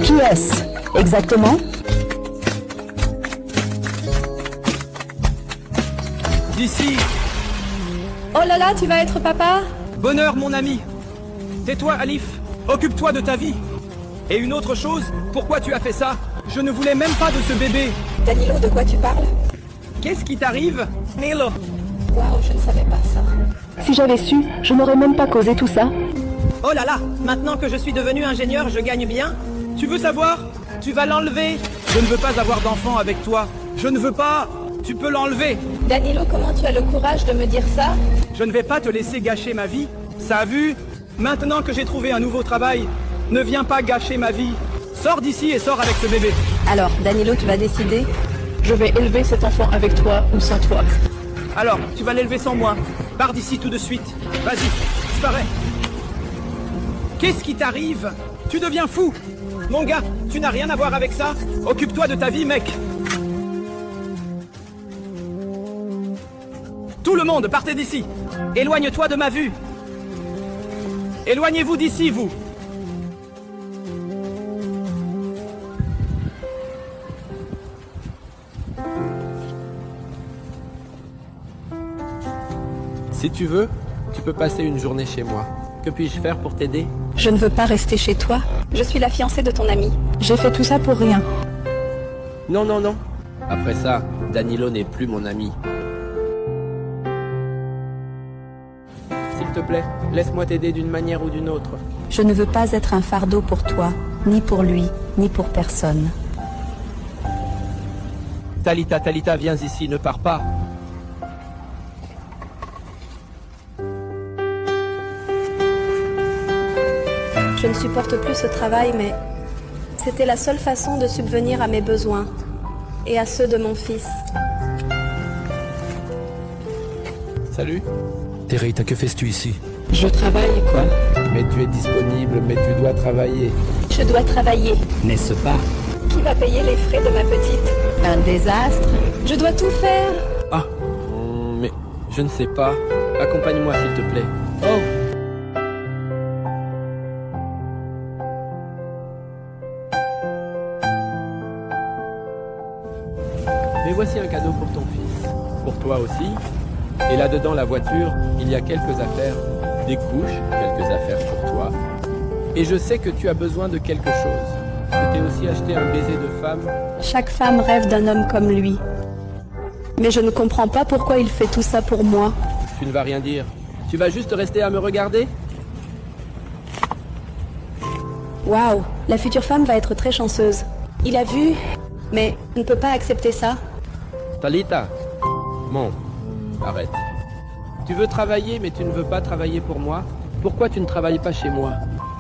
Qui est-ce exactement? D'ici. Oh là là, tu vas être papa? Bonheur, mon ami. Tais-toi, Alif. Occupe-toi de ta vie. Et une autre chose, pourquoi tu as fait ça? Je ne voulais même pas de ce bébé. Danilo, de quoi tu parles? Qu'est-ce qui t'arrive, Nilo? Waouh, je ne savais pas ça. Si j'avais su, je n'aurais même pas causé tout ça. Oh là là, maintenant que je suis devenu ingénieur, je gagne bien. Tu veux savoir? Tu vas l'enlever. Je ne veux pas avoir d'enfant avec toi. Je ne veux pas. Tu peux l'enlever. Danilo, comment tu as le courage de me dire ça? Je ne vais pas te laisser gâcher ma vie. Ça a vu? Maintenant que j'ai trouvé un nouveau travail, ne viens pas gâcher ma vie. Sors d'ici et sors avec ce bébé. Alors, Danilo, tu vas décider? Je vais élever cet enfant avec toi ou sans toi. Alors, tu vas l'élever sans moi. Pars d'ici tout de suite. Vas-y, disparais. Qu'est-ce qui t'arrive? Tu deviens fou. Mon gars, tu n'as rien à voir avec ça. Occupe-toi de ta vie, mec. Tout le monde, partez d'ici. Éloigne-toi de ma vue. Éloignez-vous d'ici, vous. Si tu veux, tu peux passer une journée chez moi. Que puis-je faire pour t'aider? Je ne veux pas rester chez toi. Je suis la fiancée de ton ami. J'ai fait tout ça pour rien. Non, non, non. Après ça, Danilo n'est plus mon ami. S'il te plaît, laisse-moi t'aider d'une manière ou d'une autre. Je ne veux pas être un fardeau pour toi, ni pour lui, ni pour personne. Talita, Talita, viens ici, ne pars pas. Je ne supporte plus ce travail, mais c'était la seule façon de subvenir à mes besoins et à ceux de mon fils. Salut. Teresa, que fais-tu ici? Je travaille, quoi. Mais tu es disponible, mais tu dois travailler. Je dois travailler. N'est-ce pas? Qui va payer les frais de ma petite? Un désastre. Je dois tout faire. Ah, mais je ne sais pas. Accompagne-moi s'il te plaît. Oh. Mais voici un cadeau pour ton fils. Pour toi aussi. Et là-dedans, la voiture, il y a quelques affaires. Des couches, quelques affaires pour toi. Et je sais que tu as besoin de quelque chose. Je t'ai aussi acheté un baiser de femme. Chaque femme rêve d'un homme comme lui. Mais je ne comprends pas pourquoi il fait tout ça pour moi. Tu ne vas rien dire. Tu vas juste rester à me regarder? Waouh, la future femme va être très chanceuse. Il a vu, mais je ne peux pas accepter ça. Talita. Bon, arrête. Tu veux travailler, mais tu ne veux pas travailler pour moi? Pourquoi tu ne travailles pas chez moi?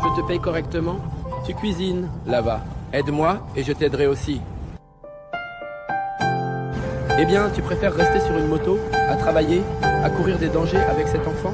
Je te paye correctement? Tu cuisines, là-bas. Aide-moi et je t'aiderai aussi. Eh bien, tu préfères rester sur une moto, à travailler, à courir des dangers avec cet enfant?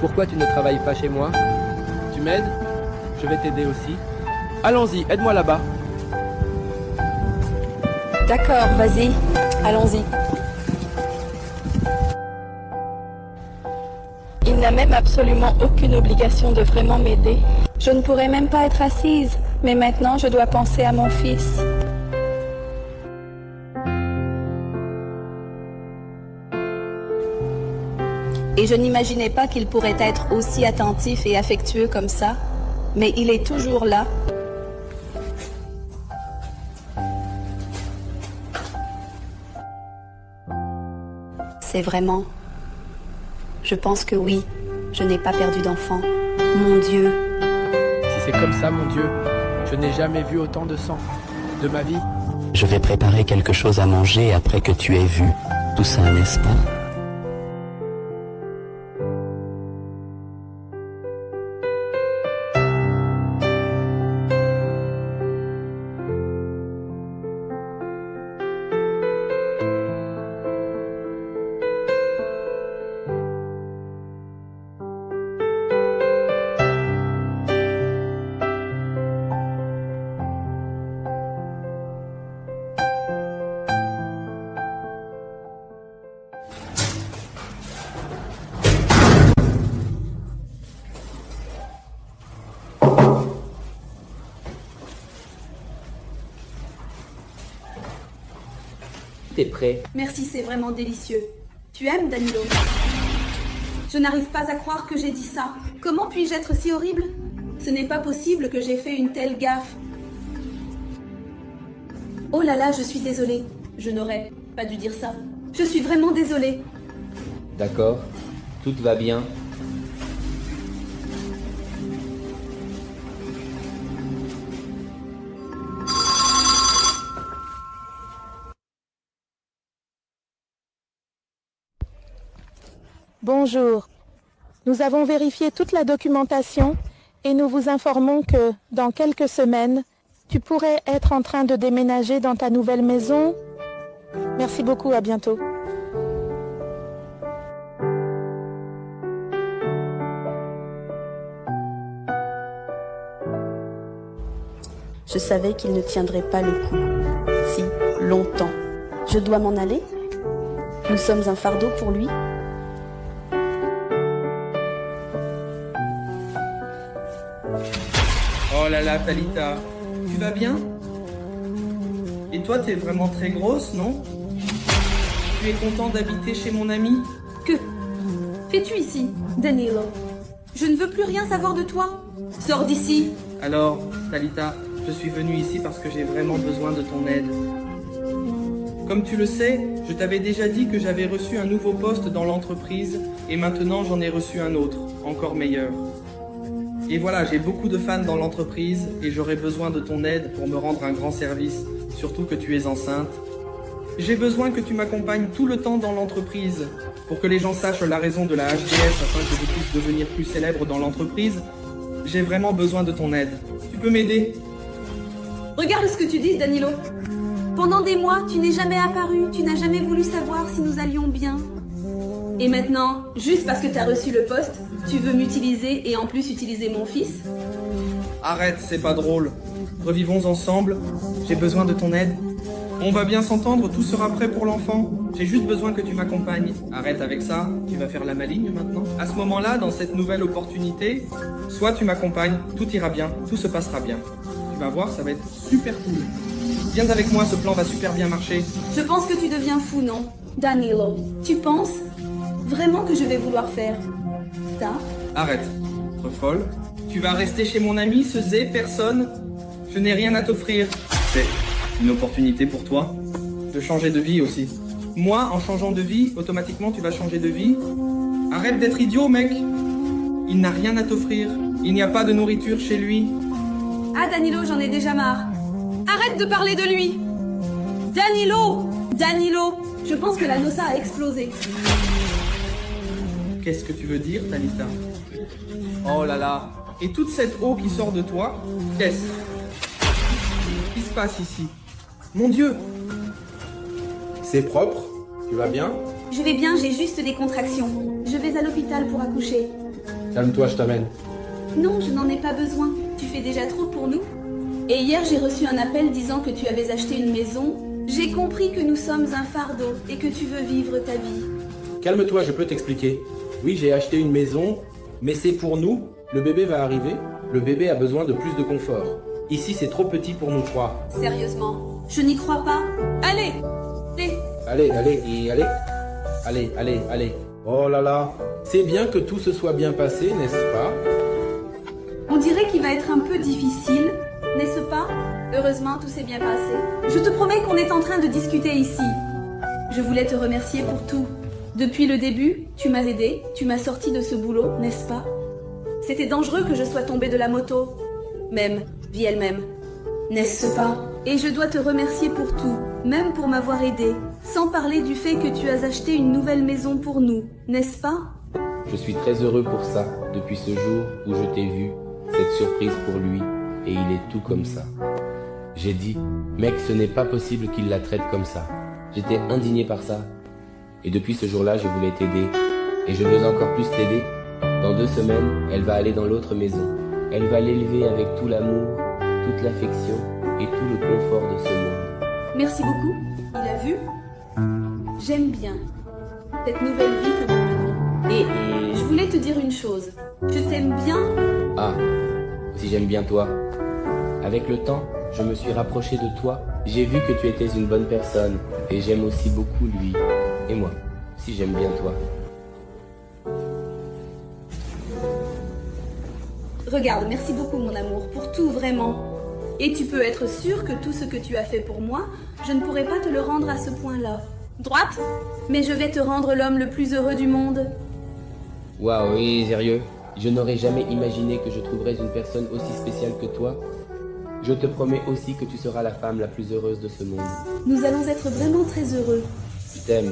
Pourquoi tu ne travailles pas chez moi? Tu m'aides? Je vais t'aider aussi. Allons-y, aide-moi là-bas. D'accord, vas-y, allons-y. Il n'a même absolument aucune obligation de vraiment m'aider. Je ne pourrais même pas être assise, mais maintenant je dois penser à mon fils. Et je n'imaginais pas qu'il pourrait être aussi attentif et affectueux comme ça, mais il est toujours là. C'est vraiment... Je pense que oui, je n'ai pas perdu d'enfant. Mon Dieu. Si c'est comme ça, mon Dieu, je n'ai jamais vu autant de sang de ma vie. Je vais préparer quelque chose à manger après que tu aies vu tout ça, n'est-ce pas? T'es prêt? Merci, c'est vraiment délicieux. Tu aimes, Danilo? Je n'arrive pas à croire que j'ai dit ça. Comment puis-je être si horrible? Ce n'est pas possible que j'ai fait une telle gaffe. Oh là là, je suis désolée. Je n'aurais pas dû dire ça. Je suis vraiment désolée. D'accord. Tout va bien. Bonjour. Nous avons vérifié toute la documentation et nous vous informons que, dans quelques semaines, tu pourrais être en train de déménager dans ta nouvelle maison. Merci beaucoup, à bientôt. Je savais qu'il ne tiendrait pas le coup. Si, longtemps. Je dois m'en aller? Nous sommes un fardeau pour lui? Oh là là, Talita, tu vas bien? Et toi, t'es vraiment très grosse, non? Tu es content d'habiter chez mon ami? Que fais-tu ici, Danilo? Je ne veux plus rien savoir de toi. Sors d'ici. Alors, Talita, je suis venu ici parce que j'ai vraiment besoin de ton aide. Comme tu le sais, je t'avais déjà dit que j'avais reçu un nouveau poste dans l'entreprise et maintenant j'en ai reçu un autre, encore meilleur. Et voilà, j'ai beaucoup de fans dans l'entreprise et j'aurais besoin de ton aide pour me rendre un grand service, surtout que tu es enceinte. J'ai besoin que tu m'accompagnes tout le temps dans l'entreprise pour que les gens sachent la raison de la HDS afin que je puisse devenir plus célèbre dans l'entreprise. J'ai vraiment besoin de ton aide. Tu peux m'aider? Regarde ce que tu dis, Danilo. Pendant des mois, tu n'es jamais apparu, tu n'as jamais voulu savoir si nous allions bien. Et maintenant, juste parce que tu as reçu le poste, tu veux m'utiliser et en plus utiliser mon fils? Arrête, c'est pas drôle. Revivons ensemble. J'ai besoin de ton aide. On va bien s'entendre, tout sera prêt pour l'enfant. J'ai juste besoin que tu m'accompagnes. Arrête avec ça, tu vas faire la maligne maintenant. À ce moment-là, dans cette nouvelle opportunité, soit tu m'accompagnes, tout ira bien, tout se passera bien. Tu vas voir, ça va être super cool. Viens avec moi, ce plan va super bien marcher. Je pense que tu deviens fou, non? Danilo, tu penses vraiment que je vais vouloir faire ça? Arrête, trop folle. Tu vas rester chez mon ami, ce zé, personne. Je n'ai rien à t'offrir. C'est une opportunité pour toi de changer de vie aussi. Moi, en changeant de vie, automatiquement tu vas changer de vie. Arrête d'être idiot, mec. Il n'a rien à t'offrir. Il n'y a pas de nourriture chez lui. Ah, Danilo, j'en ai déjà marre. Arrête de parler de lui. Danilo! Danilo! Je pense que la noça a explosé. Qu'est-ce que tu veux dire, Talita? Oh là là. Et toute cette eau qui sort de toi, qu'est-ce qui se passe ici? Mon Dieu! C'est propre? Tu vas bien? Je vais bien, j'ai juste des contractions. Je vais à l'hôpital pour accoucher. Calme-toi, je t'amène. Non, je n'en ai pas besoin. Tu fais déjà trop pour nous. Et hier, j'ai reçu un appel disant que tu avais acheté une maison. J'ai compris que nous sommes un fardeau et que tu veux vivre ta vie. Calme-toi, je peux t'expliquer. Oui, j'ai acheté une maison, mais c'est pour nous. Le bébé va arriver. Le bébé a besoin de plus de confort. Ici, c'est trop petit pour nous trois. Sérieusement, je n'y crois pas. Allez! Allez! Allez. Oh là là. C'est bien que tout se soit bien passé, n'est-ce pas? On dirait qu'il va être un peu difficile, n'est-ce pas? Heureusement, tout s'est bien passé. Je te promets qu'on est en train de discuter ici. Je voulais te remercier pour tout. Depuis le début, tu m'as aidé, tu m'as sorti de ce boulot, n'est-ce pas? C'était dangereux que je sois tombée de la moto. Même, vie elle-même. N'est-ce pas? Et je dois te remercier pour tout, même pour m'avoir aidé. Sans parler du fait que tu as acheté une nouvelle maison pour nous, n'est-ce pas? Je suis très heureux pour ça, depuis ce jour où je t'ai vu, cette surprise pour lui, et il est tout comme ça. J'ai dit, mec, ce n'est pas possible qu'il la traite comme ça. J'étais indigné par ça. Et depuis ce jour-là, je voulais t'aider. Et je veux encore plus t'aider. Dans 2 semaines, elle va aller dans l'autre maison. Elle va l'élever avec tout l'amour, toute l'affection et tout le confort de ce monde. Merci beaucoup. Il a vu? J'aime bien cette nouvelle vie que nous menons. Et je voulais te dire une chose. Je t'aime bien. Ah, si j'aime bien toi. Avec le temps, je me suis rapproché de toi J'ai vu que tu étais une bonne personne, et j'aime aussi beaucoup lui. Et moi, si j'aime bien toi. Regarde, merci beaucoup mon amour, pour tout vraiment. Et tu peux être sûr que tout ce que tu as fait pour moi, je ne pourrai pas te le rendre à ce point-là. Droite? Mais je vais te rendre l'homme le plus heureux du monde. Waouh, oui, sérieux? Je n'aurais jamais imaginé que je trouverais une personne aussi spéciale que toi. Je te promets aussi que tu seras la femme la plus heureuse de ce monde. Nous allons être vraiment très heureux. Je t'aime.